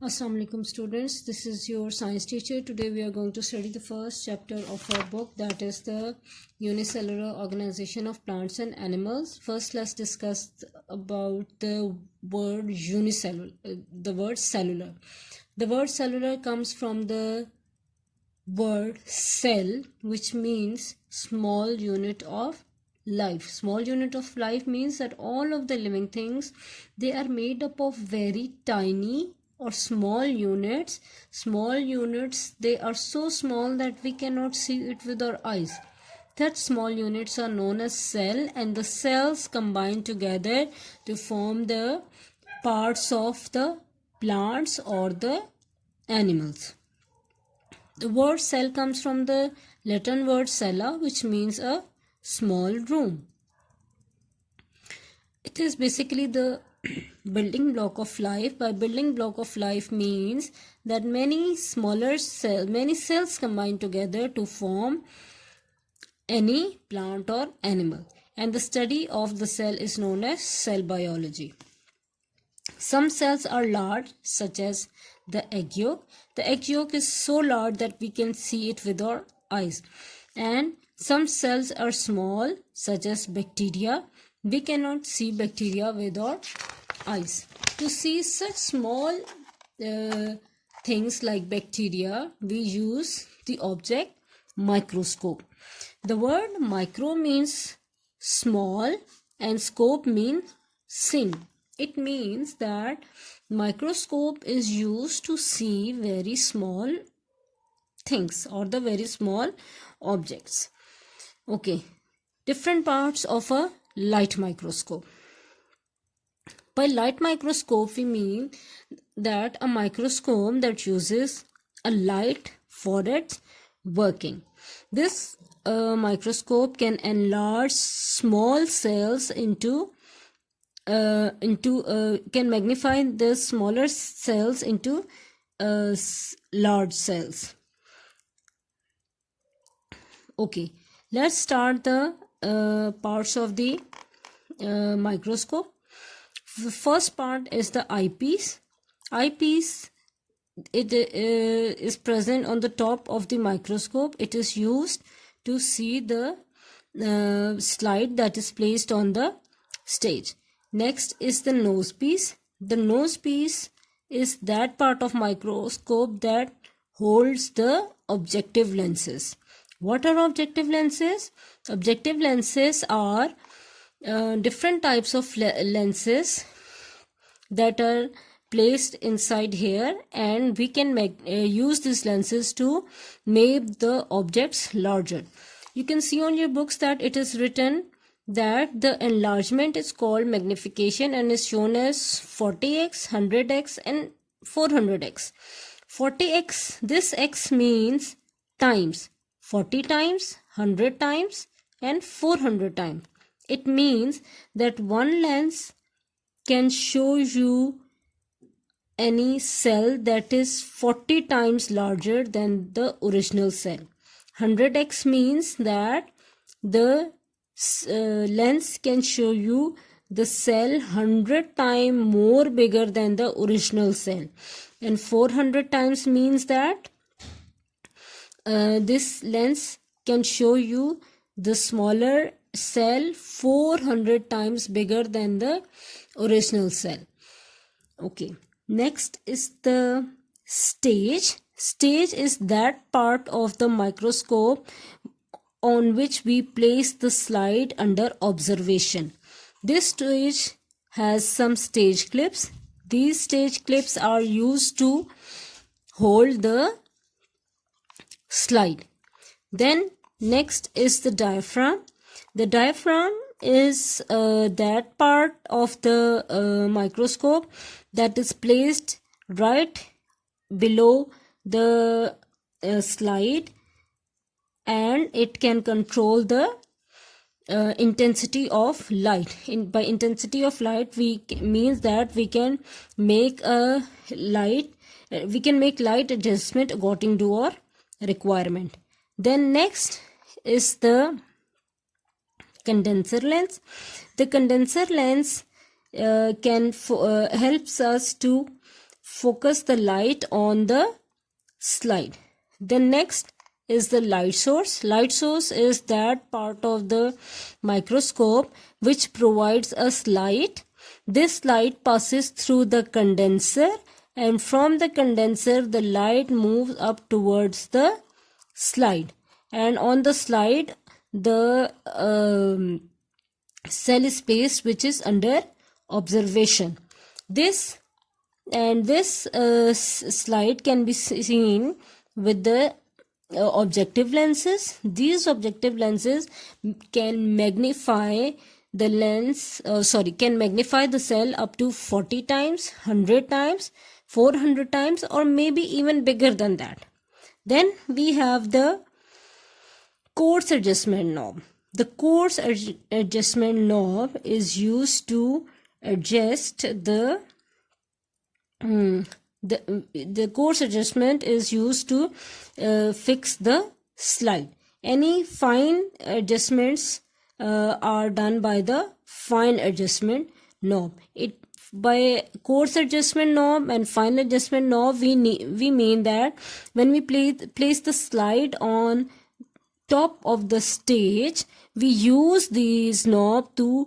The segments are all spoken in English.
Assalamu alaikum students, this is your science teacher. Today we are going to study the first chapter of our book, that is the unicellular organization of plants and animals. First let's discuss about the word unicellular, the word cellular. The word cellular comes from the word cell, which means small unit of life. Small unit of life means that all of the living things, they are made up of very tiny or small units. They are so small that we cannot see it with our eyes. Such small units are known as cell, and the cells combine together to form the parts of the plants or the animals. The word cell comes from the Latin word cella, which means a small room. It is basically the building block of life. By building block of life means that many cells combine together to form any plant or animal, and the study of the cell is known as cell biology. Some cells are large, such as the egg yolk. The egg yolk is so large that we can see it with our eyes. And some cells are small, such as bacteria. We cannot see bacteria with our eyes. To see such small things like bacteria, we use the object microscope. The word micro means small and scope means seen. It means that microscope is used to see very small things or the very small objects. Okay, different parts of a light microscope. By light microscope we mean that a microscope that uses a light for its working. This microscope can enlarge small cells can magnify the smaller cells into large cells. Okay, let's start the parts of the microscope. The first part is the eyepiece. Eyepiece, it is present on the top of the microscope. It is used to see the slide that is placed on the stage. Next is the nose piece. The nose piece is that part of microscope that holds the objective lenses. What are objective lenses? Objective lenses are different types of lenses that are placed inside here, and we can use these lenses to make the objects larger. You can see on your books that it is written that the enlargement is called magnification and is shown as 40x, 100x and 400x. 40x, this x means times. 40 times, 100 times and 400 times. It means that one lens can show you any cell that is 40 times larger than the original cell. 100x means that the lens can show you the cell 100 times more bigger than the original cell. And 400 times means that this lens can show you the smaller cell 400 times bigger than the original cell. Okay, next is the stage. Stage is that part of the microscope on which we place the slide under observation. This stage has some stage clips. These stage clips are used to hold the slide. Then next is the diaphragm. The diaphragm is that part of the microscope that is placed right below the slide, and it can control the intensity of light. By intensity of light means that we can make light adjustment according to our requirement. Then next is the condenser lens. The condenser lens helps us to focus the light on the slide. Then next is the light source. Light source is that part of the microscope which provides us light. This light passes through the condenser, and from the condenser the light moves up towards the slide, and on the slide the cell space which is under observation. This slide can be seen with the objective lenses. These objective lenses can magnify the cell up to 40 times, 100 times, 400 times, or maybe even bigger than that. Then we have the coarse adjustment knob. The coarse adjustment knob is used to adjust the coarse adjustment is used to fix the slide. Any fine adjustments are done by the fine adjustment knob. By coarse adjustment knob and fine adjustment knob, we mean that when we place the slide on top of the stage, we use these knob to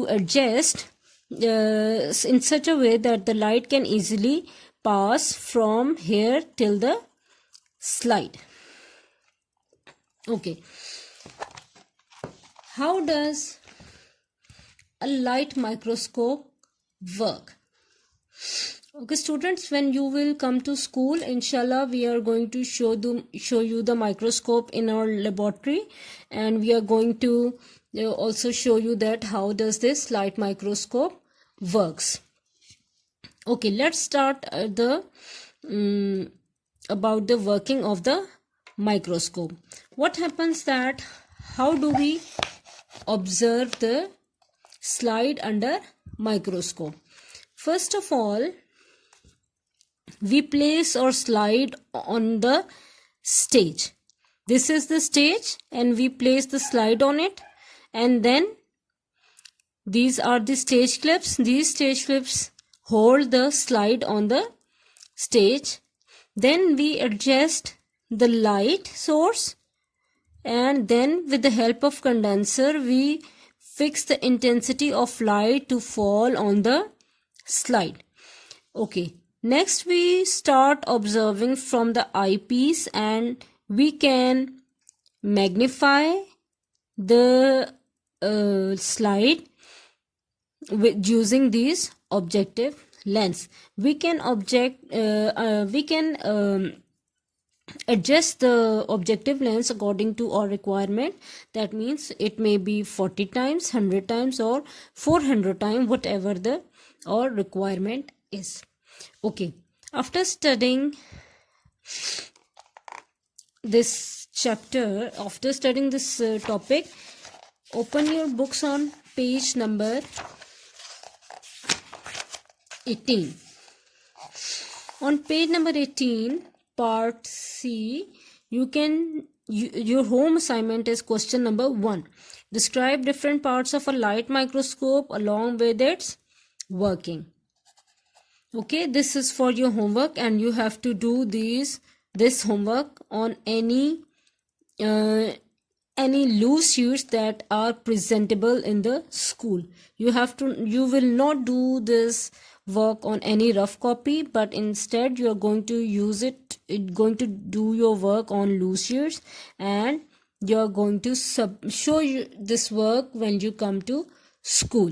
adjust in such a way that the light can easily pass from here till the slide. Okay, how does a light microscope work? Okay students, when you will come to school, inshallah, we are going to show you the microscope in our laboratory, and we are going to also show you that how does this light microscope works. Okay, let's start about the working of the microscope. What happens that how do we observe the slide under microscope? First of all, we place our slide on the stage. This is the stage, and we place the slide on it, and then these are the stage clips. These stage clips hold the slide on the stage. Then we adjust the light source, and then with the help of condenser we fix the intensity of light to fall on the slide. Okay, next we start observing from the eyepiece, and we can magnify the slide with using these objective lens. We can adjust the objective lens according to our requirement. That means it may be 40 times, 100 times, or 400 times, whatever our requirement is. Okay, after studying this chapter, after studying this topic, open your books on page number 18. On page number 18, part C, your home assignment is question number 1. Describe different parts of a light microscope along with its working. Okay, this is for your homework, and you have to do this homework on any loose sheets that are presentable in the school. You will not do this work on any rough copy, but instead you are going to do your work on loose sheets, and you are going to show you this work when you come to school.